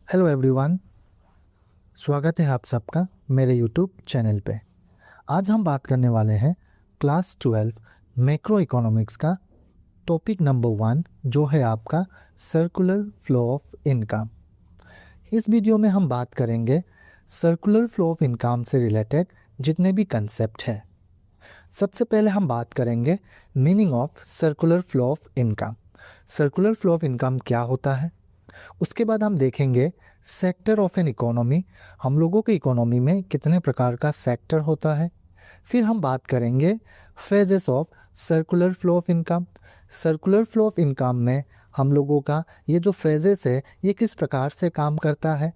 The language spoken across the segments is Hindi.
हेलो एवरीवन, स्वागत है आप सबका मेरे यूट्यूब चैनल पे। आज हम बात करने वाले हैं क्लास 12 मैक्रो इकोनॉमिक्स का टॉपिक नंबर 1 जो है आपका सर्कुलर फ्लो ऑफ इनकम। इस वीडियो में हम बात करेंगे सर्कुलर फ्लो ऑफ इनकम से रिलेटेड जितने भी कंसेप्ट हैं। सबसे पहले हम बात करेंगे meaning of circular flow of income. Circular flow of income क्या होता है। उसके बाद हम देखेंगे सेक्टर ऑफ एन इकोनॉमी, हम लोगों के इकोनॉमी में कितने प्रकार का सेक्टर होता है। फिर हम बात करेंगे phases of circular flow of income. Circular flow of income में हम लोगों का ये जो फेजेस है ये किस प्रकार से काम करता है।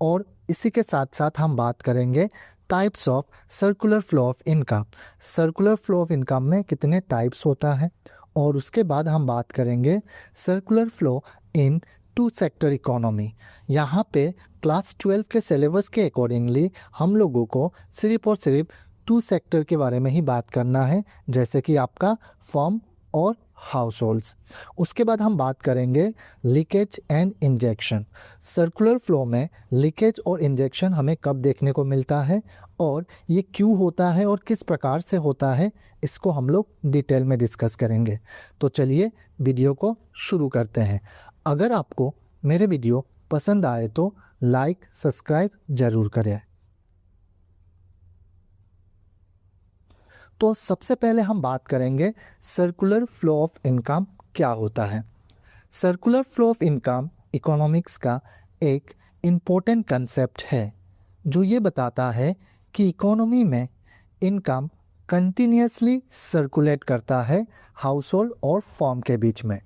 और इसी के साथ साथ हम बात करेंगे types of circular flow of income. Circular flow of income में कितने टाइप्स होता है। और उसके बाद हम बात करेंगे circular flow in two sector economy. यहाँ पे क्लास 12 के सिलेबस के अकॉर्डिंगली हम लोगों को सिर्फ और सिर्फ टू सेक्टर के बारे में ही बात करना है, जैसे कि आपका फर्म और हाउस होल्ड्स। उसके बाद हम बात करेंगे leakage and injection. Circular flow में लीकेज और इंजेक्शन हमें कब देखने को मिलता है और ये क्यों होता है और किस प्रकार से होता है, इसको हम लोग डिटेल में डिस्कस करेंगे। तो चलिए वीडियो को शुरू करते हैं। अगर आपको मेरे वीडियो पसंद आए तो लाइक सब्सक्राइब जरूर करें। तो सबसे पहले हम बात करेंगे सर्कुलर फ्लो ऑफ इनकम क्या होता है। Circular flow of income economics का एक इम्पोर्टेंट कंसेप्ट है जो ये बताता है कि इकोनॉमी में इनकम कंटिन्यूसली सर्कुलेट करता है हाउस होल्ड और फर्म के बीच में।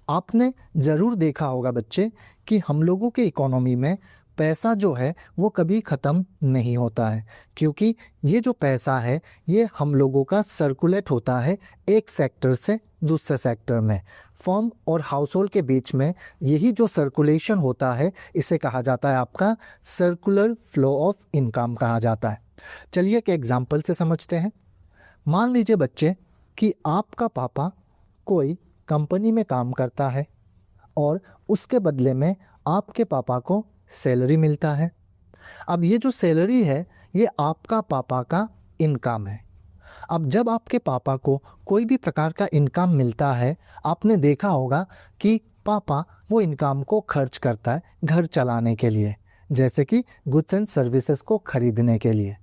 आपने ज़रूर देखा होगा बच्चे कि हम लोगों के इकोनॉमी में पैसा जो है वो कभी ख़त्म नहीं होता है, क्योंकि ये जो पैसा है ये हम लोगों का सर्कुलेट होता है एक सेक्टर से दूसरे सेक्टर में। फर्म और हाउस होल्ड के बीच में यही जो सर्कुलेशन होता है इसे कहा जाता है आपका सर्कुलर फ्लो ऑफ इनकम कहा जाता है। चलिए एक एग्जांपल से समझते हैं। मान लीजिए बच्चे कि आपका पापा कोई कंपनी में काम करता है और उसके बदले में आपके पापा को सैलरी मिलता है। अब ये जो सैलरी है ये आपका पापा का इनकम है। अब जब आपके पापा को कोई भी प्रकार का इनकम मिलता है, आपने देखा होगा कि पापा वो इनकम को खर्च करता है घर चलाने के लिए, जैसे कि गुड्स एंड सर्विसेज को खरीदने के लिए।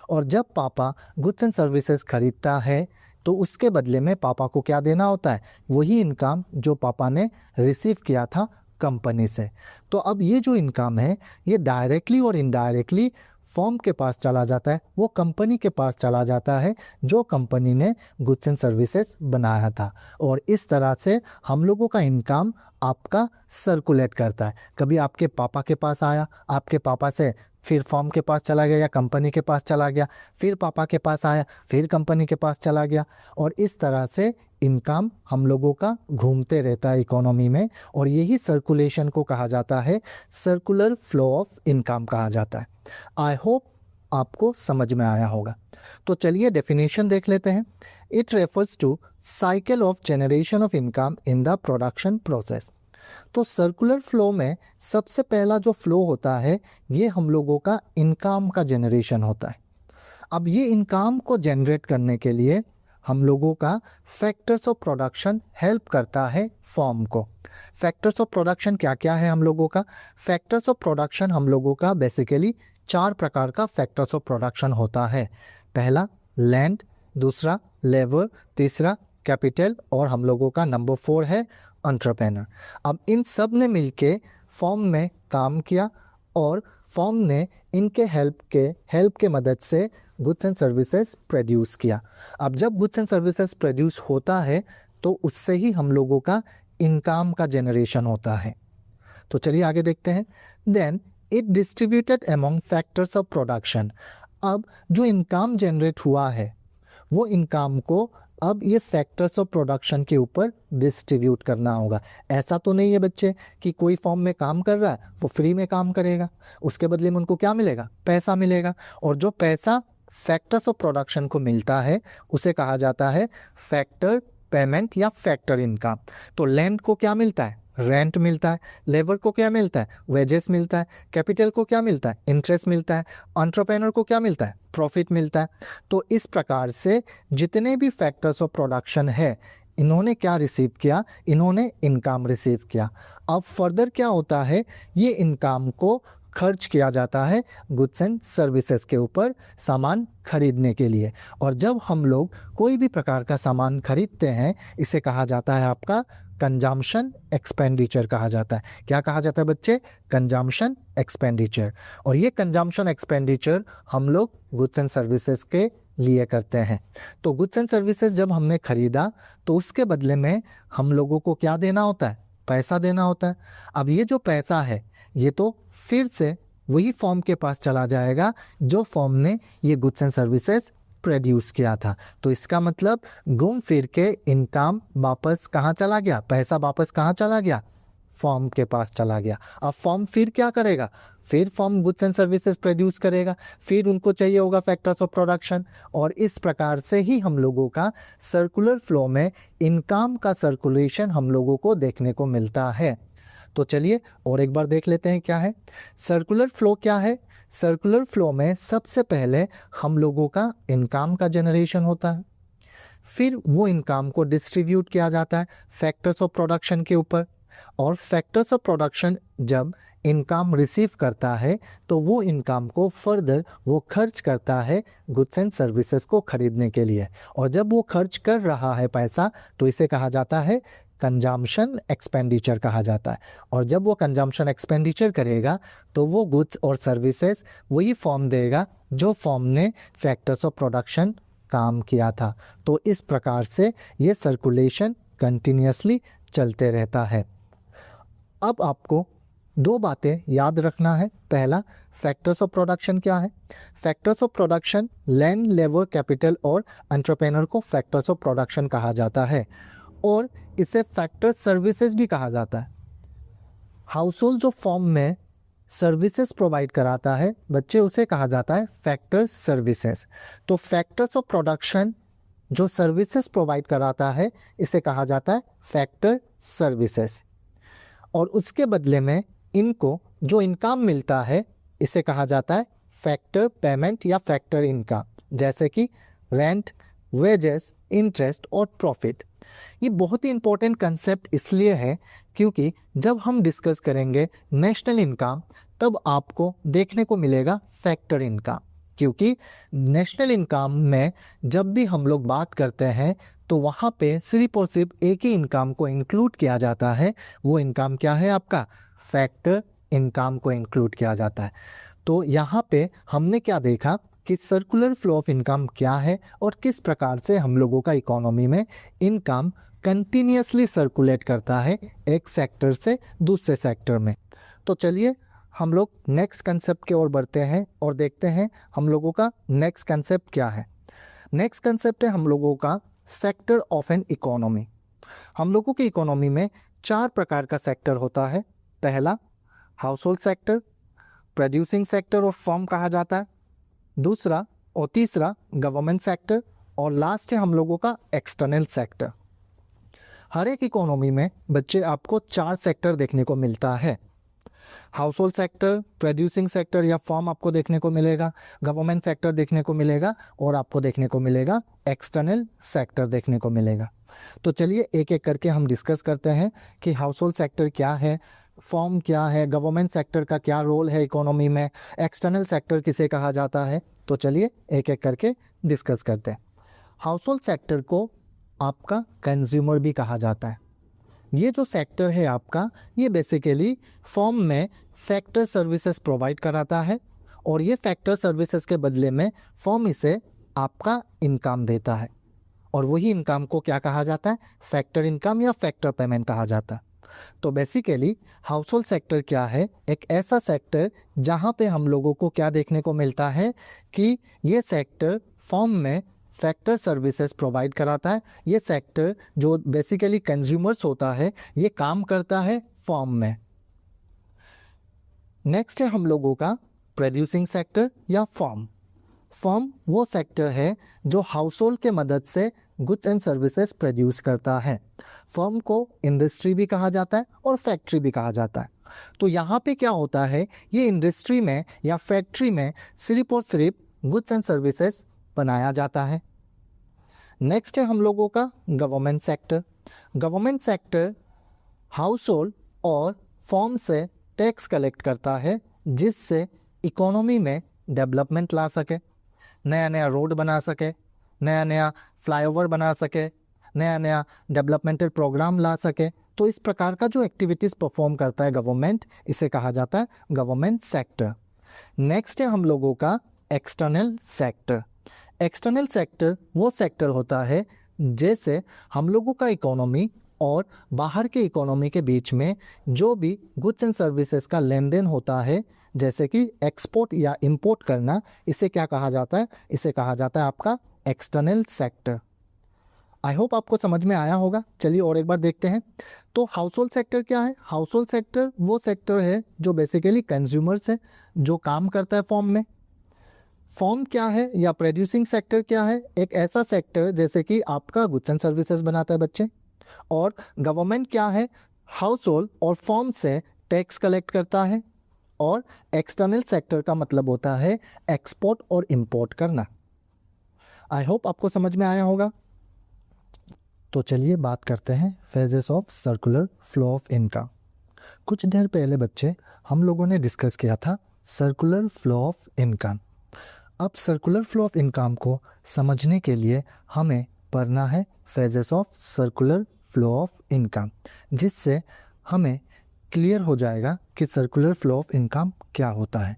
और जब पापा गुड्स एंड सर्विसेज खरीदता है तो उसके बदले में पापा को क्या देना होता है, वही इनकम जो पापा ने रिसीव किया था कंपनी से। तो अब ये जो इनकम है ये डायरेक्टली और इनडायरेक्टली फर्म के पास चला जाता है, वो कंपनी के पास चला जाता है जो कंपनी ने गुड्स एंड सर्विसेज बनाया था। और इस तरह से हम लोगों का इनकम आपका सर्कुलेट करता है। कभी आपके पापा के पास आया, आपके पापा से फिर फर्म के पास चला गया या कंपनी के पास चला गया, फिर पापा के पास आया, फिर कंपनी के पास चला गया। और इस तरह से इनकम हम लोगों का घूमते रहता है इकोनॉमी में, और यही सर्कुलेशन को कहा जाता है सर्कुलर फ्लो ऑफ इनकम कहा जाता है। आई होप आपको समझ में आया होगा। तो चलिए डेफिनेशन देख लेते हैं। It refers to cycle of generation of income in the production process. तो सर्कुलर फ्लो में सबसे पहला जो फ्लो होता है ये हम लोगों का इनकम का जनरेशन होता है। अब ये इनकम को जनरेट करने के लिए हम लोगों का फैक्टर्स ऑफ प्रोडक्शन हेल्प करता है फर्म को। फैक्टर्स ऑफ प्रोडक्शन क्या क्या है हम लोगों का। फैक्टर्स ऑफ प्रोडक्शन हम लोगों का बेसिकली 4 प्रकार का फैक्टर्स ऑफ प्रोडक्शन होता है। पहला लैंड, दूसरा लेबर, तीसरा कैपिटल, और हम लोगों का नंबर 4 है एंटरप्रेन्योर। अब इन सब ने मिलके फर्म में काम किया और फर्म ने इनके हेल्प के मदद से गुड्स एंड सर्विसेज प्रोड्यूस किया। अब जब गुड्स एंड सर्विसेज प्रोड्यूस होता है तो उससे ही हम लोगों का इनकम का जनरेशन होता है। तो चलिए आगे देखते हैं। Then it distributed among factors of production. अब जो इनकम जनरेट हुआ है वो इनकम को अब ये फैक्टर्स ऑफ प्रोडक्शन के ऊपर डिस्ट्रीब्यूट करना होगा। ऐसा तो नहीं है बच्चे कि कोई फॉर्म में काम कर रहा है वो फ्री में काम करेगा, उसके बदले में उनको क्या मिलेगा, पैसा मिलेगा। और जो पैसा फैक्टर्स ऑफ प्रोडक्शन को मिलता है उसे कहा जाता है फैक्टर पेमेंट या फैक्टर इनकम। तो लैंड को क्या मिलता है, रेंट मिलता है, लेबर को क्या मिलता है, वेजेस मिलता है, कैपिटल को क्या मिलता है, इंटरेस्ट मिलता है, एंटरप्रेन्योर को क्या मिलता है, प्रॉफिट मिलता है। तो इस प्रकार से जितने भी फैक्टर्स ऑफ प्रोडक्शन है, इन्होंने क्या रिसीव किया, इन्होंने इनकम रिसीव किया। अब फर्दर क्या होता है, ये इनकम को खर्च किया जाता है गुड्स एंड सर्विसेज के ऊपर सामान खरीदने के लिए। और जब हम लोग कोई भी प्रकार का सामान खरीदते हैं, इसे कहा जाता है आपका कंजम्पशन एक्सपेंडिचर कहा जाता है। क्या कहा जाता है बच्चे, कंजम्पशन एक्सपेंडिचर। और ये कंजम्पशन एक्सपेंडिचर हम लोग गुड्स एंड सर्विसेज के लिए करते हैं। तो गुड्स एंड सर्विसेज जब हमने खरीदा तो उसके बदले में हम लोगों को क्या देना होता है, पैसा देना होता है। अब ये जो पैसा है ये तो फिर से वही फॉर्म के पास चला जाएगा जो फॉर्म ने ये गुड्स एंड सर्विसेज प्रोड्यूस किया था। तो इसका मतलब घूम फिर के इनकम वापस कहाँ चला गया, पैसा वापस कहाँ चला गया, फॉर्म के पास चला गया। अब फॉर्म फिर क्या करेगा, फिर form goods and services produce करेगा, फिर उनको चाहिए होगा फैक्टर्स ऑफ प्रोडक्शन। और इस प्रकार से ही हम लोगों का सर्कुलर फ्लो में इनकम का सर्कुलेशन हम लोगों को देखने को मिलता है। तो चलिए और एक बार देख लेते हैं क्या है सर्कुलर फ्लो। क्या है सर्कुलर फ्लो में, सबसे पहले हम लोगों का इनकम का जनरेशन होता है, फिर वो इनकम को डिस्ट्रीब्यूट किया जाता है फैक्टर्स ऑफ प्रोडक्शन के ऊपर। और फैक्टर्स ऑफ प्रोडक्शन जब इनकम रिसीव करता है तो वो इनकम को फर्दर वो खर्च करता है गुड्स एंड सर्विसेज को खरीदने के लिए। और जब वो खर्च कर रहा है पैसा तो इसे कहा जाता है कंजम्पशन एक्सपेंडिचर कहा जाता है। और जब वो कंजम्पशन एक्सपेंडिचर करेगा तो वो गुड्स और सर्विसेज वही फॉर्म देगा जो फॉर्म ने फैक्टर्स ऑफ प्रोडक्शन काम किया था। तो इस प्रकार से ये सर्कुलेशन कंटिन्यूसली चलते रहता है। अब आपको दो बातें याद रखना है। पहला, फैक्टर्स ऑफ प्रोडक्शन क्या है। Factors of production land, labour, capital और एंटरप्रेन्योर को फैक्टर्स ऑफ प्रोडक्शन कहा जाता है। और इसे फैक्टर सर्विसेज भी कहा जाता है। हाउस होल्ड जो फॉर्म में सर्विसेज प्रोवाइड कराता है बच्चे, उसे कहा जाता है फैक्टर सर्विसेज। तो फैक्टर्स ऑफ प्रोडक्शन जो सर्विसेज प्रोवाइड कराता है इसे कहा जाता है फैक्टर सर्विसेज। और उसके बदले में इनको जो इनकम मिलता है इसे कहा जाता है फैक्टर पेमेंट या फैक्टर इनकम, जैसे कि रेंट, वेजेस, इंटरेस्ट और प्रॉफिट। ये बहुत ही इंपॉर्टेंट कंसेप्ट इसलिए है क्योंकि जब हम डिस्कस करेंगे नेशनल इनकम तब आपको देखने को मिलेगा फैक्टर इनकम। क्योंकि नेशनल इनकम में जब भी हम लोग बात करते हैं तो वहाँ पे सिर्फ और सिर्फ एक ही इनकम को इंक्लूड किया जाता है। वो इनकम क्या है आपका, फैक्टर इनकम को इंक्लूड किया जाता है। तो यहाँ पे हमने क्या देखा कि सर्कुलर फ्लो ऑफ इनकम क्या है और किस प्रकार से हम लोगों का इकोनॉमी में इनकम कंटिन्यूसली सर्कुलेट करता है एक सेक्टर से दूसरे सेक्टर में। तो चलिए हम लोग नेक्स्ट कंसेप्ट की ओर बढ़ते हैं और देखते हैं हम लोगों का नेक्स्ट कंसेप्ट क्या है। नेक्स्ट कंसेप्ट है हम लोगों का सेक्टर ऑफ एन इकोनॉमी। हम लोगों की इकोनॉमी में 4 प्रकार का सेक्टर होता है। पहला house hold sector, producing sector और फर्म कहा जाता है। दूसरा और तीसरा गवर्नमेंट सेक्टर और लास्ट है हम लोगों का एक्सटर्नल सेक्टर। हर एक इकोनॉमी में बच्चे आपको 4 सेक्टर देखने को मिलता है। House hold sector, producing sector या फर्म आपको देखने को मिलेगा, गवर्नमेंट सेक्टर देखने को मिलेगा और आपको देखने को मिलेगा एक्सटर्नल सेक्टर देखने को मिलेगा। तो चलिए एक एक करके हम डिस्कस करते हैं कि हाउस होल्ड सेक्टर क्या है, फर्म क्या है, गवर्नमेंट सेक्टर का क्या रोल है इकोनॉमी में, एक्सटर्नल सेक्टर किसे कहा जाता है। तो चलिए एक एक करके डिस्कस करते हैं। हाउस होल्ड सेक्टर को आपका कंज्यूमर भी कहा जाता है। ये जो सेक्टर है आपका, ये बेसिकली फर्म में फैक्टर सर्विसेज प्रोवाइड कराता है और ये फैक्टर सर्विसेज के बदले में फर्म इसे आपका इनकम देता है। और वही इनकम को क्या कहा जाता है, फैक्टर इनकम या फैक्टर पेमेंट कहा जाता है। तो बेसिकली हाउस होल्ड सेक्टर क्या है, एक ऐसा सेक्टर जहाँ पे हम लोगों को क्या देखने को मिलता है कि ये सेक्टर फर्म में फैक्टर सर्विसेज प्रोवाइड कराता है। ये सेक्टर जो बेसिकली कंज्यूमर्स होता है ये काम करता है फर्म में। नेक्स्ट है हम लोगों का प्रोड्यूसिंग सेक्टर या फर्म। फर्म वो सेक्टर है जो हाउस होल्ड के मदद से गुड्स एंड सर्विसेज प्रोड्यूस करता है। फर्म को इंडस्ट्री भी कहा जाता है और फैक्ट्री भी कहा जाता है। तो यहाँ पे क्या होता है, ये इंडस्ट्री में या फैक्ट्री में सिर्फ और सिर्फ गुड्स एंड सर्विसेज बनाया जाता है। नेक्स्ट है हम लोगों का government sector. Government sector house hold और फर्म से टैक्स कलेक्ट करता है जिससे इकोनॉमी में डेवलपमेंट ला सके, नया नया रोड बना सके, नया नया फ्लाईओवर बना सके, नया नया डेवलपमेंटल प्रोग्राम ला सके। तो इस प्रकार का जो एक्टिविटीज़ परफॉर्म करता है गवर्नमेंट, इसे कहा जाता है गवर्नमेंट सेक्टर। नेक्स्ट है हम लोगों का एक्सटर्नल सेक्टर। एक्सटर्नल सेक्टर वो सेक्टर होता है जैसे हम लोगों का इकोनॉमी और बाहर के इकोनॉमी के बीच में जो भी गुड्स एंड सर्विसेज का लेन देन होता है, जैसे कि एक्सपोर्ट या इंपोर्ट करना, इसे क्या कहा जाता है, इसे कहा जाता है आपका एक्सटर्नल सेक्टर। आई होप आपको समझ में आया होगा। चलिए और एक बार देखते हैं। तो हाउस होल्ड सेक्टर क्या है? हाउस होल्ड सेक्टर वो सेक्टर है जो बेसिकली कंज्यूमर्स है, जो काम करता है फॉर्म में। फॉर्म क्या है या प्रोड्यूसिंग सेक्टर क्या है? एक ऐसा सेक्टर जैसे कि आपका गुड्स एंड सर्विसेज बनाता है बच्चे। और गवर्नमेंट क्या है? हाउस होल्ड और फॉर्म से टैक्स कलेक्ट करता है। और एक्सटर्नल सेक्टर का मतलब होता है एक्सपोर्ट और इंपोर्ट करना। आई होप आपको समझ में आया होगा। तो चलिए बात करते हैं phases of circular flow of income. कुछ देर पहले बच्चे हम लोगों ने डिस्कस किया था सर्कुलर फ्लो ऑफ इनकम। अब सर्कुलर फ्लो ऑफ इनकम को समझने के लिए हमें पढ़ना है phases of circular flow of income, जिससे हमें क्लियर हो जाएगा कि सर्कुलर फ्लो ऑफ इनकम क्या होता है।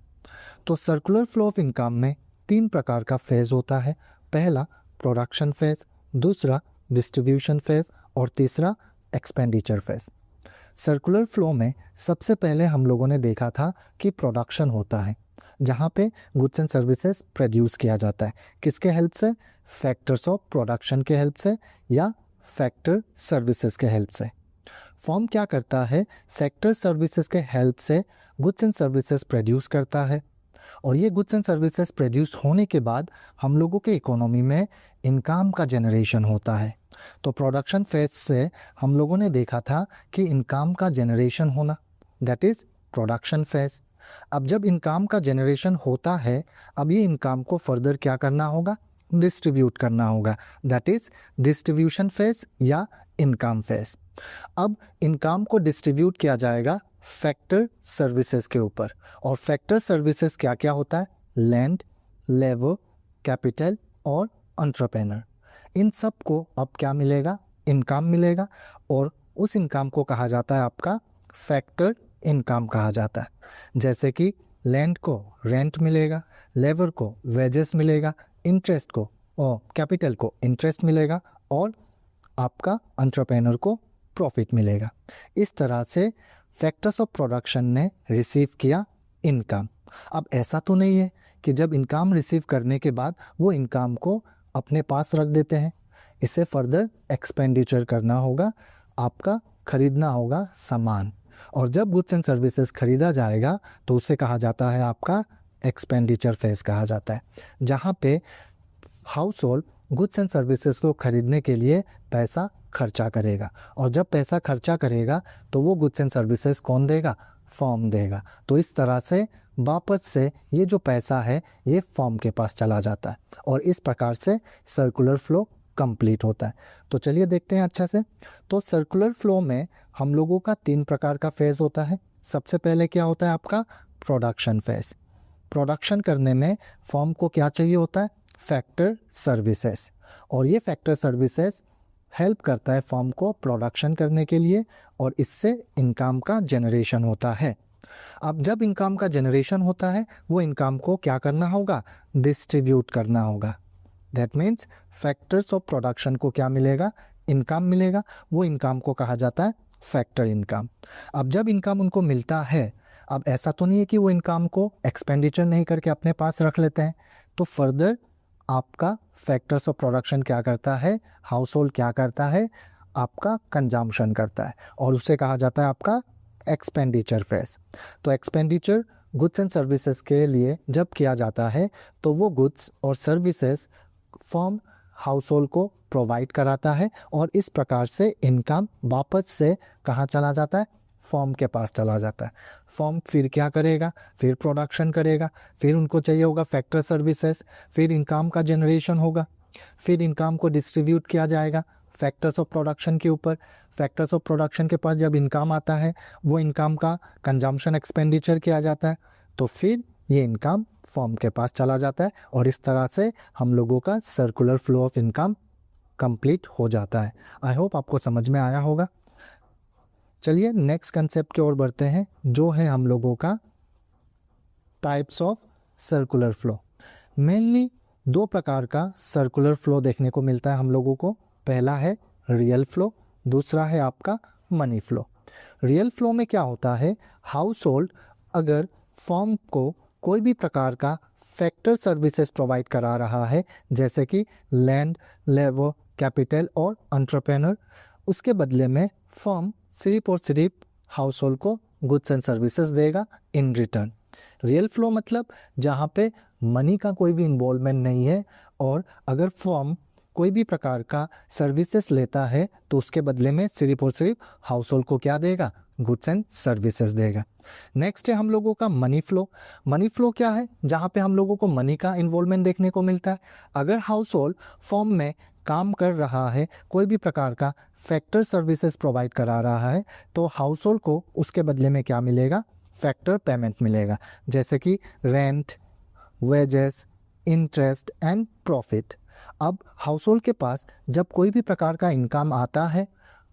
तो सर्कुलर फ्लो ऑफ इनकम में 3 प्रकार का फेज होता है। पहला प्रोडक्शन फेज, दूसरा डिस्ट्रीब्यूशन फेज और तीसरा एक्सपेंडिचर फेज। सर्कुलर फ्लो में सबसे पहले हम लोगों ने देखा था कि प्रोडक्शन होता है, जहाँ पे गुड्स एंड सर्विसेज प्रोड्यूस किया जाता है। किसके हेल्प से? फैक्टर्स ऑफ प्रोडक्शन के हेल्प से या फैक्टर सर्विसेज के हेल्प से। फर्म क्या करता है? फैक्टर सर्विसेज के हेल्प से गुड्स एंड सर्विसेज प्रोड्यूस करता है, और ये गुड्स एंड सर्विसेज प्रोड्यूस होने के बाद हम लोगों के इकोनॉमी में इनकम का जनरेशन होता है। तो प्रोडक्शन फेज से हम लोगों ने देखा था कि इनकम का जनरेशन होना, दैट इज़ प्रोडक्शन फेज। अब जब इनकम का जनरेशन होता है, अब ये इनकम को फर्दर क्या करना होगा? डिस्ट्रीब्यूट करना होगा, दैट इज़ डिस्ट्रीब्यूशन फेज या इनकम फेज। अब इनकम को डिस्ट्रीब्यूट किया जाएगा फैक्टर सर्विसेज के ऊपर। और फैक्टर सर्विसेज क्या क्या होता है? लैंड, लेबर, कैपिटल और एंटरप्रेन्योर। इन सब को अब क्या मिलेगा? इनकम मिलेगा, और उस इनकम को कहा जाता है आपका फैक्टर इनकम कहा जाता है। जैसे कि लैंड को रेंट मिलेगा, लेबर को वेजेस मिलेगा, इंटरेस्ट को और कैपिटल को इंटरेस्ट मिलेगा, और आपका एंटरप्रेन्योर को प्रॉफिट मिलेगा। इस तरह से फैक्टर्स ऑफ प्रोडक्शन ने रिसीव किया इनकम। अब ऐसा तो नहीं है कि जब इनकम रिसीव करने के बाद वो इनकम को अपने पास रख देते हैं। इसे फर्दर एक्सपेंडिचर करना होगा, आपका खरीदना होगा सामान, और जब गुड्स एंड सर्विसेज खरीदा जाएगा तो उसे कहा जाता है आपका एक्सपेंडिचर फेज कहा जाता है, जहाँ पे house hold goods and services को खरीदने के लिए पैसा खर्चा करेगा, और जब पैसा खर्चा करेगा तो वो गुड्स एंड सर्विसेज कौन देगा? फर्म देगा। तो इस तरह से वापस से ये जो पैसा है ये फर्म के पास चला जाता है, और इस प्रकार से सर्कुलर फ्लो कंप्लीट होता है। तो चलिए देखते हैं अच्छा से। तो सर्कुलर फ्लो में हम लोगों का 3 प्रकार का फेज होता है। सबसे पहले क्या होता है आपका? Production phase. प्रोडक्शन करने में फर्म को क्या चाहिए होता है? फैक्टर सर्विसेज, और ये फैक्टर सर्विसेज हेल्प करता है फर्म को प्रोडक्शन करने के लिए, और इससे इनकम का जनरेशन होता है। अब जब इनकम का जनरेशन होता है, वो इनकम को क्या करना होगा? डिस्ट्रीब्यूट करना होगा। That means factors of production को क्या मिलेगा? इनकम मिलेगा। वो इनकम को कहा जाता है फैक्टर इनकम। अब जब इनकम उनको मिलता है, अब ऐसा तो नहीं है कि वो इनकम को एक्सपेंडिचर नहीं करके अपने पास रख लेते हैं, तो फर्दर आपका फैक्टर्स ऑफ प्रोडक्शन क्या करता है? हाउस होल्ड क्या करता है? आपका कंजम्पशन करता है, और उसे कहा जाता है आपका एक्सपेंडिचर फेज। तो एक्सपेंडिचर गुड्स एंड सर्विसेज के लिए जब किया जाता है तो वो गुड्स और सर्विसेज फर्म हाउस होल्ड को प्रोवाइड कराता है और इस प्रकार से इनकम वापस से कहाँ चला जाता है, फर्म के पास चला जाता है। फर्म फिर क्या करेगा, फिर प्रोडक्शन करेगा, फिर उनको चाहिए होगा फैक्टर सर्विसेज, फिर इनकम का जनरेशन होगा, फिर इनकम को डिस्ट्रीब्यूट किया जाएगा फैक्टर्स ऑफ प्रोडक्शन के ऊपर। फैक्टर्स ऑफ प्रोडक्शन के पास जब इनकम आता है वो इनकम का कंजम्पशन एक्सपेंडिचर किया जाता है, तो फिर ये इनकम फर्म के पास चला जाता है और इस तरह से हम लोगों का circular flow of income complete हो जाता है। आई होप आपको समझ में आया होगा। चलिए नेक्स्ट कंसेप्ट की ओर बढ़ते हैं, जो है हम लोगों का types of circular flow. Mainly दो प्रकार का सर्कुलर फ्लो देखने को मिलता है हम लोगों को। पहला है रियल फ्लो, दूसरा है आपका मनी फ्लो। रियल फ्लो में क्या होता है, हाउस होल्ड अगर फर्म को कोई भी प्रकार का फैक्टर सर्विसेज प्रोवाइड करा रहा है, जैसे कि लैंड, लेबर, कैपिटल और एंटरप्रेन्योर, उसके बदले में फर्म सिर्फ और सिर्फ हाउस होल्ड को गुड्स एंड सर्विसेज देगा इन रिटर्न। रियल फ्लो मतलब जहाँ पे मनी का कोई भी इन्वॉल्वमेंट नहीं है और अगर फर्म कोई भी प्रकार का सर्विसेज लेता है तो उसके बदले में सिर्फ और सिर्फ हाउस होल्ड को क्या देगा, गुड्स एंड सर्विसेज देगा। नेक्स्ट है हम लोगों का मनी फ्लो। मनी फ्लो क्या है, जहाँ पे हम लोगों को मनी का इन्वॉल्वमेंट देखने को मिलता है। अगर हाउस होल्ड फर्म में काम कर रहा है, कोई भी प्रकार का फैक्टर सर्विसेज प्रोवाइड करा रहा है, तो हाउस होल्ड को उसके बदले में क्या मिलेगा, फैक्टर पेमेंट मिलेगा, जैसे कि rent, wages, interest and profit. अब हाउस होल्ड के पास जब कोई भी प्रकार का इनकम आता है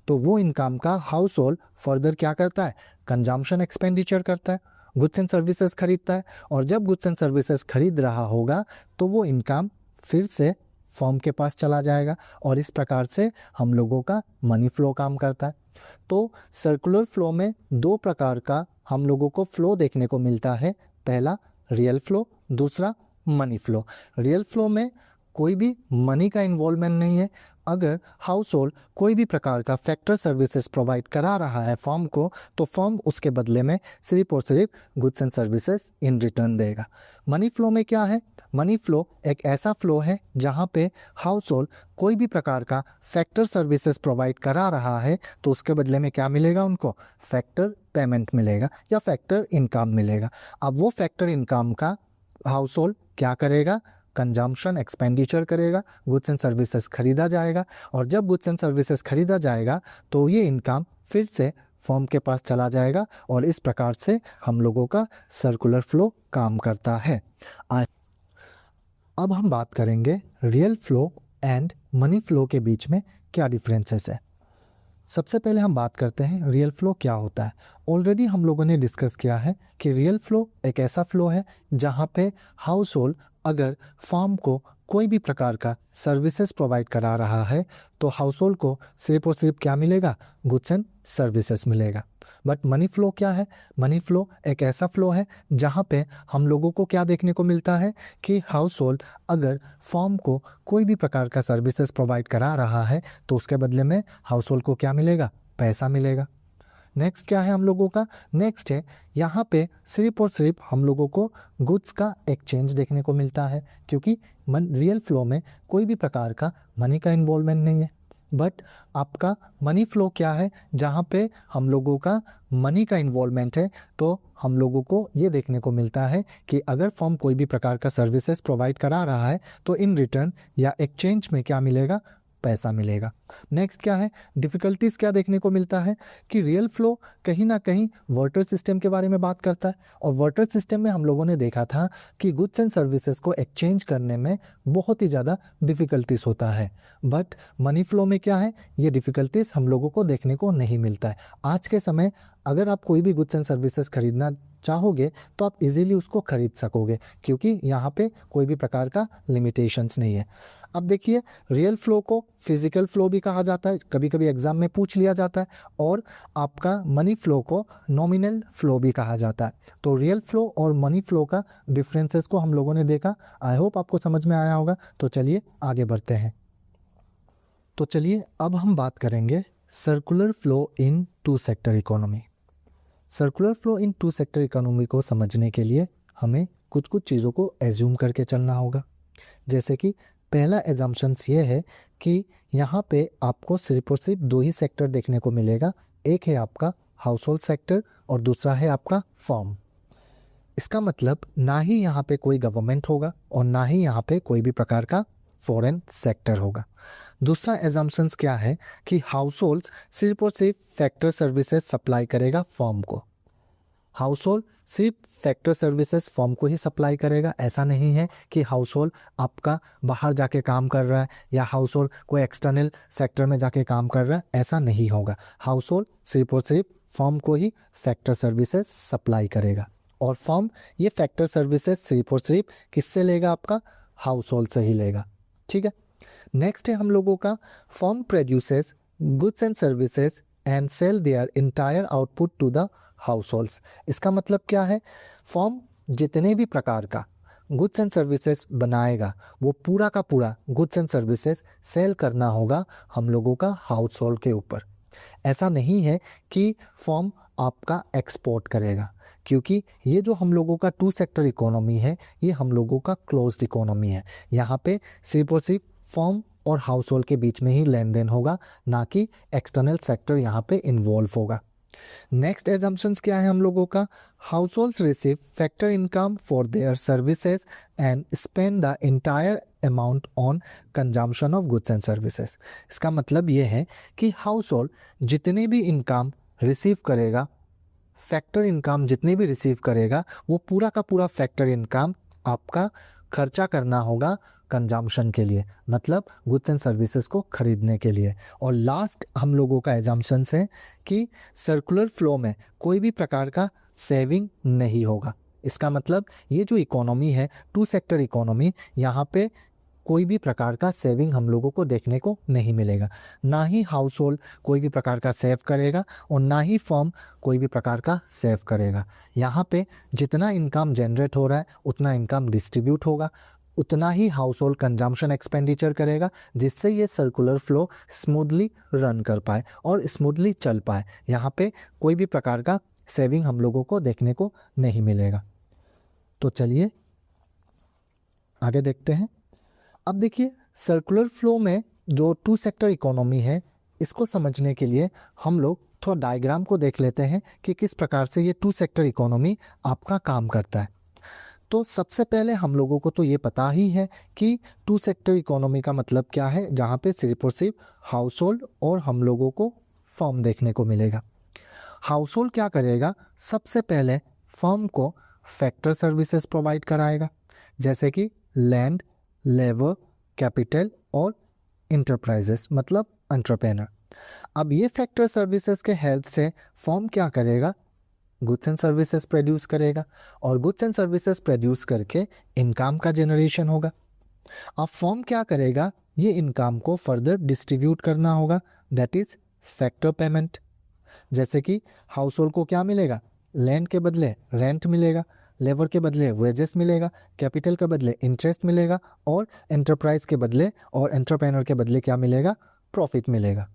तो वो इनकम का हाउस होल्ड फर्दर क्या करता है, कंजम्पशन एक्सपेंडिचर करता है, गुड्स एंड सर्विसेज खरीदता है। और जब गुड्स एंड सर्विसेज खरीद रहा होगा तो वो इनकम फिर से फर्म के पास चला जाएगा और इस प्रकार से हम लोगों का मनी फ्लो काम करता है। तो सर्कुलर फ्लो में दो प्रकार का हम लोगों को फ्लो देखने को मिलता है। पहला रियल फ्लो, दूसरा मनी फ्लो। रियल फ्लो में कोई भी मनी का इन्वॉल्वमेंट नहीं है। अगर हाउस होल्ड कोई भी प्रकार का फैक्टर सर्विसेज प्रोवाइड करा रहा है फर्म को, तो फर्म उसके बदले में सिर्फ और सिर्फ goods and services in return देगा। मनी फ्लो में क्या है, मनी फ्लो एक ऐसा फ्लो है जहां पे हाउस होल्ड कोई भी प्रकार का फैक्टर सर्विसेज प्रोवाइड करा रहा है तो उसके बदले में क्या मिलेगा, उनको फैक्टर पेमेंट मिलेगा या फैक्टर इनकम मिलेगा। अब वो फैक्टर इनकम का हाउस होल्ड क्या करेगा, कंजम्पशन एक्सपेंडिचर करेगा, गुड्स एंड सर्विसेज खरीदा जाएगा और जब गुड्स एंड सर्विसेज खरीदा जाएगा तो ये इनकम फिर से फर्म के पास चला जाएगा और इस प्रकार से हम लोगों का सर्कुलर फ्लो काम करता है। अब हम बात करेंगे real flow and money flow के बीच में क्या डिफरेंसेस है। सबसे पहले हम बात करते हैं रियल फ्लो क्या होता है। ऑलरेडी हम लोगों ने डिस्कस किया है कि रियल फ्लो एक ऐसा फ्लो है जहाँ पे हाउस होल्ड अगर फर्म को कोई भी प्रकार का सर्विसेज प्रोवाइड करा रहा है तो हाउस होल्ड को सिर्फ और सिर्फ क्या मिलेगा, गुड्स एंड सर्विसेज मिलेगा। बट मनी फ्लो क्या है, मनी फ्लो एक ऐसा फ्लो है जहाँ पे हम लोगों को क्या देखने को मिलता है कि हाउस होल्ड अगर फर्म को कोई भी प्रकार का सर्विसेज प्रोवाइड करा रहा है तो उसके बदले में हाउस होल्ड को क्या मिलेगा, पैसा मिलेगा। नेक्स्ट क्या है हम लोगों का, नेक्स्ट है यहाँ पे सिर्फ और सिर्फ हम लोगों को गुड्स का एक्सचेंज देखने को मिलता है, क्योंकि रियल फ्लो में कोई भी प्रकार का मनी का इन्वॉल्वमेंट नहीं है। बट आपका मनी फ्लो क्या है, जहाँ पे हम लोगों का मनी का इन्वॉल्वमेंट है, तो हम लोगों को ये देखने को मिलता है कि अगर फर्म कोई भी प्रकार का सर्विसेज प्रोवाइड करा रहा है तो इन रिटर्न या एक्सचेंज में क्या मिलेगा, पैसा मिलेगा। नेक्स्ट क्या है, डिफ़िकल्टीज़ क्या देखने को मिलता है कि रियल फ्लो कहीं ना कहीं वाटर सिस्टम के बारे में बात करता है और वाटर सिस्टम में हम लोगों ने देखा था कि गुड्स एंड सर्विसेज को एक्सचेंज करने में बहुत ही ज़्यादा डिफ़िकल्टीज़ होता है। बट मनी फ्लो में क्या है, ये डिफ़िकल्टीज़ हम लोगों को देखने को नहीं मिलता है। आज के समय अगर आप कोई भी गुड्स एंड सर्विसेज खरीदना चाहोगे तो आप इजीली उसको खरीद सकोगे, क्योंकि यहाँ पे कोई भी प्रकार का लिमिटेशंस नहीं है। अब देखिए, रियल फ्लो को फिजिकल फ्लो भी कहा जाता है, कभी कभी एग्जाम में पूछ लिया जाता है, और आपका मनी फ्लो को नॉमिनल फ्लो भी कहा जाता है। तो रियल फ्लो और मनी फ्लो का डिफरेंसेस को हम लोगों ने देखा। आई होप आपको समझ में आया होगा। तो चलिए आगे बढ़ते हैं। तो चलिए अब हम बात करेंगे circular flow in two sector economy. Circular flow in two sector economy को समझने के लिए हमें कुछ कुछ चीज़ों को एज्यूम करके चलना होगा। जैसे कि पहला एजम्पशंस ये है कि यहाँ पे आपको सिर्फ और सिर्फ दो ही सेक्टर देखने को मिलेगा, एक है आपका हाउस होल्ड सेक्टर और दूसरा है आपका फॉर्म। इसका मतलब ना ही यहाँ पे कोई गवर्नमेंट होगा और ना ही यहाँ पे कोई भी प्रकार का फॉरेन सेक्टर होगा। दूसरा एजम्पशंस क्या है कि हाउस होल्ड्स सिर्फ और सिर्फ फैक्टर सर्विसेज सप्लाई करेगा फॉर्म को। हाउस होल्ड सिर्फ फैक्टर सर्विसेज फॉर्म को ही सप्लाई करेगा। ऐसा नहीं है कि हाउस होल्ड आपका बाहर जाके काम कर रहा है या हाउस होल्ड कोई एक्सटर्नल सेक्टर में जाके काम कर रहा है, ऐसा नहीं होगा। हाउस होल्ड सिर्फ और सिर्फ फॉर्म को ही फैक्टर सर्विसेज सप्लाई करेगा और फॉर्म ये फैक्टर सर्विसेज सिर्फ और सिर्फ किससे लेगा? आपका हाउस होल्ड से ही लेगा। ठीक है। नेक्स्ट है हम लोगों का firm produces goods and services and sell their entire output to the households. इसका मतलब क्या है? फॉर्म जितने भी प्रकार का गुड्स एंड सर्विसेज बनाएगा वो पूरा का पूरा गुड्स एंड सर्विसेज सेल करना होगा हम लोगों का हाउस होल्ड के ऊपर। ऐसा नहीं है कि फॉर्म आपका एक्सपोर्ट करेगा, क्योंकि ये जो हम लोगों का टू सेक्टर इकोनॉमी है ये हम लोगों का क्लोज्ड इकोनॉमी है। यहाँ पे सिर्फ और सिर्फ फॉर्म और हाउस होल्ड के बीच में ही लेन देन होगा, ना कि एक्सटर्नल सेक्टर यहाँ पे इन्वॉल्व होगा। नेक्स्ट एजम्पशंस क्या है हम लोगों का? House holds receive factor income for their services and spend the entire amount on consumption of goods and services. इसका मतलब ये है कि हाउस होल्ड जितने भी इनकम रिसीव करेगा, फैक्टर इनकम जितनी भी रिसीव करेगा, वो पूरा का पूरा फैक्टर इनकम आपका खर्चा करना होगा कंजम्पशन के लिए, मतलब गुड्स एंड सर्विसेज को खरीदने के लिए। और लास्ट हम लोगों का एजम्पशंस है कि सर्कुलर फ्लो में कोई भी प्रकार का सेविंग नहीं होगा। इसका मतलब ये जो इकोनॉमी है टू सेक्टर इकोनॉमी, यहाँ पे कोई भी प्रकार का सेविंग हम लोगों को देखने को नहीं मिलेगा। ना ही हाउस होल्ड कोई भी प्रकार का सेव करेगा और ना ही फर्म कोई भी प्रकार का सेव करेगा। यहाँ पे जितना इनकम जनरेट हो रहा है उतना इनकम डिस्ट्रीब्यूट होगा, उतना ही हाउस होल्ड कंजम्पशन एक्सपेंडिचर करेगा, जिससे ये सर्कुलर फ्लो स्मूथली रन कर पाए और स्मूथली चल पाए। यहाँ पे कोई भी प्रकार का सेविंग हम लोगों को देखने को नहीं मिलेगा। तो चलिए आगे देखते हैं। अब देखिए सर्कुलर फ्लो में जो टू सेक्टर इकोनॉमी है, इसको समझने के लिए हम लोग थोड़ा डायग्राम को देख लेते हैं कि किस प्रकार से ये टू सेक्टर इकोनॉमी आपका काम करता है। तो सबसे पहले हम लोगों को तो ये पता ही है कि टू सेक्टर इकोनॉमी का मतलब क्या है, जहाँ पे सिर्फ और सिर्फ हाउस होल्ड और हम लोगों को फर्म देखने को मिलेगा। हाउस होल्ड क्या करेगा? सबसे पहले फर्म को फैक्टर सर्विसेज प्रोवाइड कराएगा, जैसे कि लैंड, लेबर, कैपिटल और इंटरप्राइजेस, मतलब एंटरप्रेन्योर। अब ये फैक्टर सर्विसेज के हेल्प से फर्म क्या करेगा? गुड्स एंड सर्विसेज प्रोड्यूस करेगा और गुड्स एंड सर्विसेज प्रोड्यूस करके इनकम का जनरेशन होगा। अब फर्म क्या करेगा? ये इनकम को फर्दर डिस्ट्रीब्यूट करना होगा, दैट इज फैक्टर पेमेंट। जैसे कि हाउस होल्ड को क्या मिलेगा? लैंड के बदले रेंट मिलेगा, लेबर के बदले वेजेस मिलेगा, कैपिटल के बदले इंटरेस्ट मिलेगा और एंटरप्राइज के बदले और एंटरप्रेन्योर के बदले क्या मिलेगा? प्रॉफिट मिलेगा।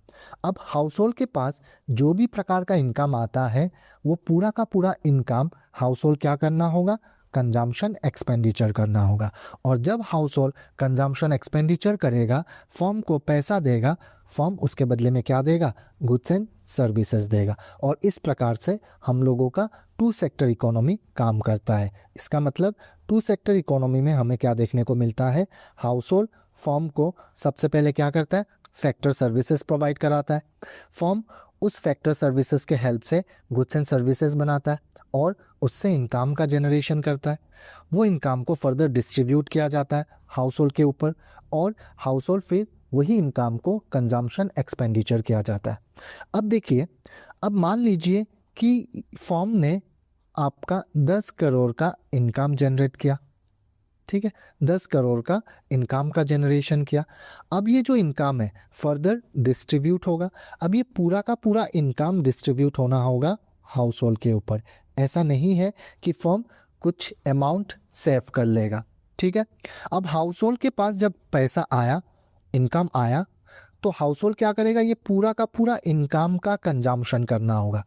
अब हाउस होल्ड के पास जो भी प्रकार का इनकम आता है वो पूरा का पूरा इनकम हाउस होल्ड क्या करना होगा? कंजम्पशन एक्सपेंडिचर करना होगा। और जब हाउस होल्ड कंजम्पशन एक्सपेंडिचर करेगा, फर्म को पैसा देगा, फर्म उसके बदले में क्या देगा? गुड्स एंड सर्विसेज देगा। और इस प्रकार से हम लोगों का टू सेक्टर इकोनॉमी काम करता है। इसका मतलब टू सेक्टर इकोनॉमी में हमें क्या देखने को मिलता है? हाउस होल्ड फर्म को सबसे पहले क्या करता है? फैक्टर सर्विसेज प्रोवाइड कराता है। फर्म उस फैक्टर सर्विसेज के हेल्प से गुड्स एंड सर्विसेज बनाता है और उससे इनकम का जनरेशन करता है। वो इनकम को फर्दर डिस्ट्रीब्यूट किया जाता है हाउस होल्ड के ऊपर और हाउस होल्ड फिर वही इनकम को कंजम्पशन एक्सपेंडिचर किया जाता है। अब देखिए, अब मान लीजिए कि फर्म ने आपका 10 करोड़ का इनकम जनरेट किया, ठीक है, 10 करोड़ का इनकम का जनरेशन किया। अब ये जो इनकम है फर्दर डिस्ट्रीब्यूट होगा। अब ये पूरा का पूरा इनकम डिस्ट्रीब्यूट होना होगा हाउस होल्ड के ऊपर। ऐसा नहीं है कि फर्म कुछ अमाउंट सेव कर लेगा, ठीक है। अब हाउस होल्ड के पास जब पैसा आया, इनकम आया, तो हाउस होल्ड क्या करेगा? ये पूरा का पूरा इनकम का कंजम्पशन करना होगा।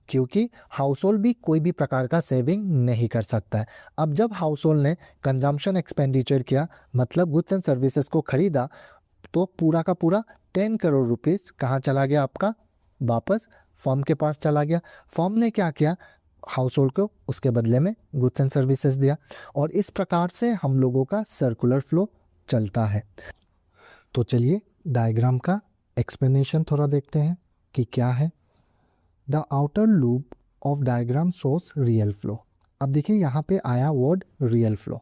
क्योंकि हाउस होल्ड भी कोई भी प्रकार का सेविंग नहीं कर सकता है। अब जब हाउस होल्ड ने कंजम्पशन एक्सपेंडिचर किया, मतलब गुड्स एंड सर्विसेज को खरीदा, तो पूरा का पूरा 10 करोड़ रुपीस कहाँ चला गया आपका? वापस फर्म के पास चला गया। फर्म ने क्या किया? हाउस होल्ड को उसके बदले में गुड्स एंड सर्विसेज दिया, और इस प्रकार से हम लोगों का सर्कुलर फ्लो चलता है। तो चलिए डायग्राम का एक्सप्लेनेशन थोड़ा देखते हैं कि क्या है। The outer loop of diagram shows real flow. अब देखिए यहाँ पे आया word real flow.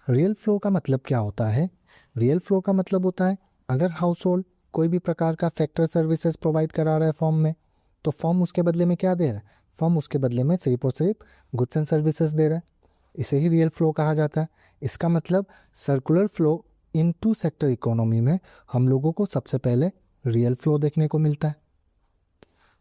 Real flow का मतलब क्या होता है? रियल फ्लो का मतलब होता है अगर हाउस होल्ड कोई भी प्रकार का फैक्टर सर्विसेज प्रोवाइड करा रहा है फर्म में, तो फर्म उसके बदले में क्या दे रहा है? फर्म उसके बदले में सिर्फ और सिर्फ गुड्स एंड सर्विसेज दे रहा है। इसे ही रियल फ्लो कहा जाता है। इसका मतलब circular flow in two sector economy में हम लोगों को सबसे पहले रियल फ्लो देखने को मिलता है।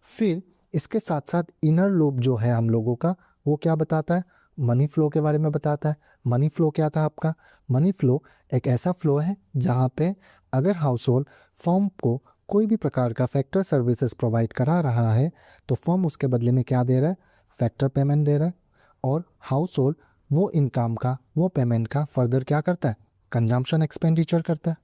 फिर इसके साथ साथ इनर लूप जो है हम लोगों का, वो क्या बताता है? मनी फ्लो के बारे में बताता है। मनी फ्लो क्या था आपका? मनी फ्लो एक ऐसा फ्लो है जहाँ पे अगर हाउस होल्ड फर्म को कोई भी प्रकार का फैक्टर सर्विसेज प्रोवाइड करा रहा है, तो फर्म उसके बदले में क्या दे रहा है? फैक्टर पेमेंट दे रहा है, और हाउस होल्ड वो इनकम का, वो पेमेंट का फर्दर क्या करता है? कंजम्पशन एक्सपेंडिचर करता है।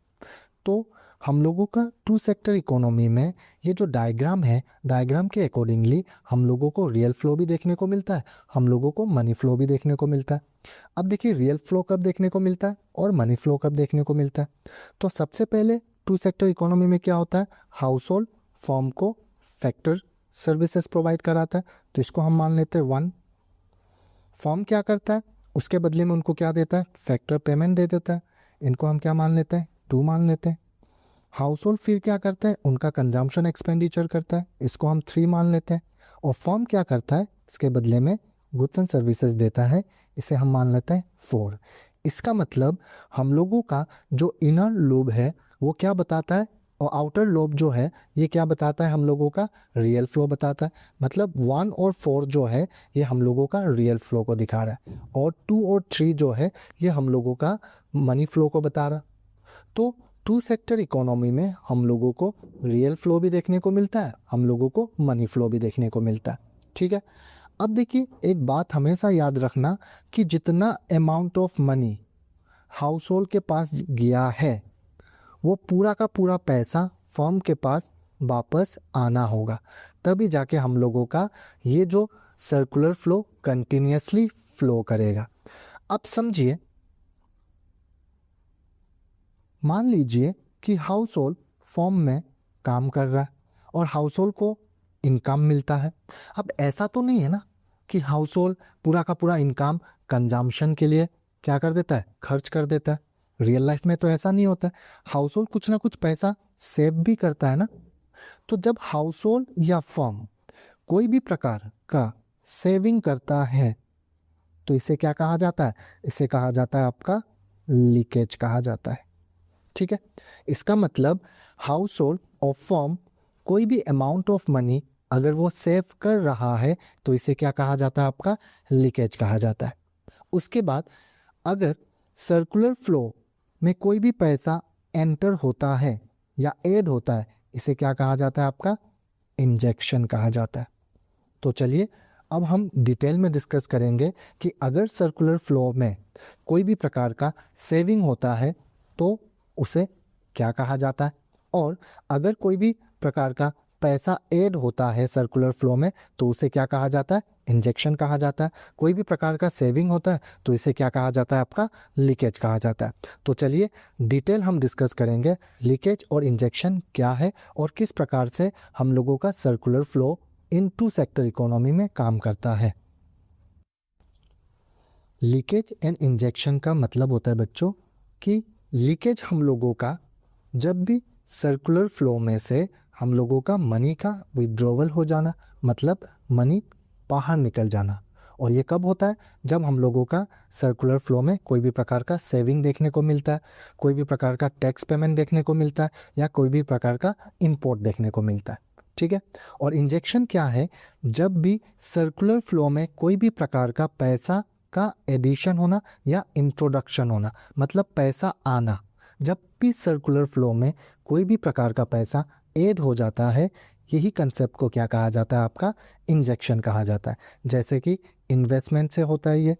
तो हम लोगों का टू सेक्टर इकोनॉमी में ये जो डायग्राम है, डायग्राम के अकॉर्डिंगली हम लोगों को रियल फ्लो भी देखने को मिलता है, हम लोगों को मनी फ्लो भी देखने को मिलता है। अब देखिए रियल फ्लो कब देखने को मिलता है और मनी फ्लो कब देखने को मिलता है। तो सबसे पहले टू सेक्टर इकोनॉमी में क्या होता है? हाउस होल्ड फर्म को फैक्टर सर्विसेज प्रोवाइड कराता है, तो इसको हम मान लेते हैं 1। फर्म क्या करता है? उसके बदले में उनको क्या देता है? फैक्टर पेमेंट दे देता है, इनको हम क्या मान लेते हैं? 2 मान लेते हैं। हाउस होल्ड फिर क्या करता है? उनका कंजम्पशन एक्सपेंडिचर करता है, इसको हम 3 मान लेते हैं। और फर्म क्या करता है? इसके बदले में गुड्स एंड सर्विसेज देता है, इसे हम मान लेते हैं 4। इसका मतलब हम लोगों का जो इनर लोब है वो क्या बताता है, और आउटर लोब जो है ये क्या बताता है? हम लोगों का रियल फ्लो बताता है। मतलब 1 और 4 जो है ये हम लोगों का रियल फ्लो को दिखा रहा है, और 2 और 3 जो है ये हम लोगों का मनी फ्लो को बता रहा है। तो टू सेक्टर इकोनॉमी में हम लोगों को रियल फ्लो भी देखने को मिलता है, हम लोगों को मनी फ्लो भी देखने को मिलता है। ठीक है। अब देखिए एक बात हमेशा याद रखना कि जितना amount of money house hold के पास गया है, वो पूरा का पूरा पैसा फर्म के पास वापस आना होगा, तभी जाके हम लोगों का ये जो सर्कुलर फ्लो कंटिन्यूसली फ्लो करेगा। अब समझिए, मान लीजिए कि हाउस होल्ड फर्म में काम कर रहा है और हाउस होल्ड को इनकम मिलता है। अब ऐसा तो नहीं है ना कि हाउस होल्ड पूरा का पूरा इनकम कंजम्पशन के लिए क्या कर देता है? खर्च कर देता है। रियल लाइफ में तो ऐसा नहीं होता है। हाउस होल्ड कुछ ना कुछ पैसा सेव भी करता है ना। तो जब हाउस होल्ड या फर्म कोई भी प्रकार का सेविंग करता है, तो इसे क्या कहा जाता है? इसे कहा जाता है आपका लीकेज कहा जाता है। ठीक है। इसका मतलब हाउस होल्ड और फर्म कोई भी अमाउंट ऑफ मनी अगर वो सेव कर रहा है, तो इसे क्या कहा जाता है? आपका लीकेज कहा जाता है। उसके बाद अगर सर्कुलर फ्लो में कोई भी पैसा एंटर होता है या ऐड होता है, इसे क्या कहा जाता है? आपका इंजेक्शन कहा जाता है। तो चलिए अब हम डिटेल में डिस्कस करेंगे कि अगर सर्कुलर फ्लो में कोई भी प्रकार का सेविंग होता है तो उसे क्या कहा जाता है, और अगर कोई भी प्रकार का पैसा ऐड होता है सर्कुलर फ्लो में तो उसे क्या कहा जाता है? इंजेक्शन कहा जाता है। कोई भी प्रकार का सेविंग होता है तो इसे क्या कहा जाता है? आपका लीकेज कहा जाता है। तो चलिए डिटेल हम डिस्कस करेंगे लीकेज और इंजेक्शन क्या है और किस प्रकार से हम लोगों का circular flow in two sector economy में काम करता है। लीकेज एंड इंजेक्शन का मतलब होता है बच्चों कि लीकेज हम लोगों का जब भी सर्कुलर फ्लो में से हम लोगों का मनी का विड्रॉवल हो जाना, मतलब मनी बाहर निकल जाना। और ये कब होता है? जब हम लोगों का सर्कुलर फ्लो में कोई भी प्रकार का सेविंग देखने को मिलता है, कोई भी प्रकार का टैक्स पेमेंट देखने को मिलता है, या कोई भी प्रकार का इंपोर्ट देखने को मिलता है। ठीक है। और इंजेक्शन क्या है? जब भी सर्कुलर फ्लो में कोई भी प्रकार का पैसा का एडिशन होना या इंट्रोडक्शन होना, मतलब पैसा आना। जब भी सर्कुलर फ्लो में कोई भी प्रकार का पैसा ऐड हो जाता है, यही कंसेप्ट को क्या कहा जाता है, आपका इंजेक्शन कहा जाता है। जैसे कि इन्वेस्टमेंट से होता है ये,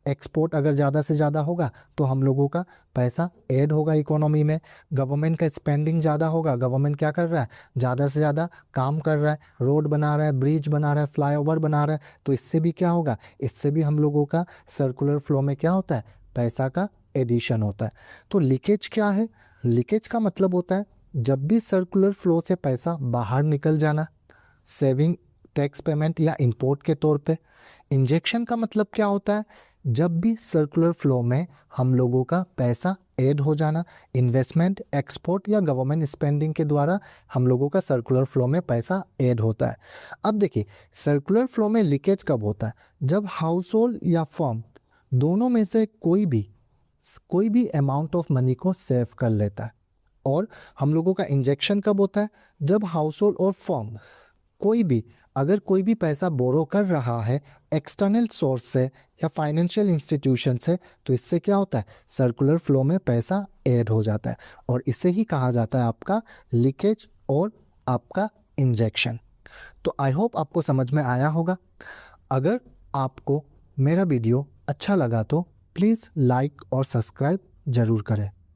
एक्सपोर्ट अगर ज़्यादा से ज़्यादा होगा तो हम लोगों का पैसा ऐड होगा इकोनॉमी में। गवर्नमेंट का स्पेंडिंग ज़्यादा होगा, गवर्नमेंट क्या कर रहा है, ज़्यादा से ज़्यादा काम कर रहा है, रोड बना रहा है, ब्रिज बना रहा है, फ्लाईओवर बना रहा है, तो इससे भी क्या होगा, इससे भी हम लोगों का सर्कुलर फ्लो में क्या होता है, पैसा का एडिशन होता है। तो लीकेज क्या है, लीकेज का मतलब होता है जब भी सर्कुलर फ्लो से पैसा बाहर निकल जाना, सेविंग, टैक्स पेमेंट या इंपोर्ट के तौर पे। इंजेक्शन का मतलब क्या होता है, जब भी सर्कुलर फ्लो में हम लोगों का पैसा ऐड हो जाना, इन्वेस्टमेंट, एक्सपोर्ट या गवर्नमेंट स्पेंडिंग के द्वारा हम लोगों का सर्कुलर फ्लो में पैसा ऐड होता है। अब देखिए, सर्कुलर फ्लो में लीकेज कब होता है, जब हाउस होल्ड या फर्म दोनों में से कोई भी अमाउंट ऑफ मनी को सेव कर लेता है। और हम लोगों का इंजेक्शन कब होता है, जब हाउस होल्ड और फर्म अगर कोई भी पैसा बोरो कर रहा है एक्सटर्नल सोर्स से या फाइनेंशियल इंस्टीट्यूशन से, तो इससे क्या होता है, सर्कुलर फ्लो में पैसा ऐड हो जाता है, और इसे ही कहा जाता है आपका लीकेज और आपका इंजेक्शन। तो आई होप आपको समझ में आया होगा। अगर आपको मेरा वीडियो अच्छा लगा तो प्लीज़ लाइक और सब्सक्राइब ज़रूर करें।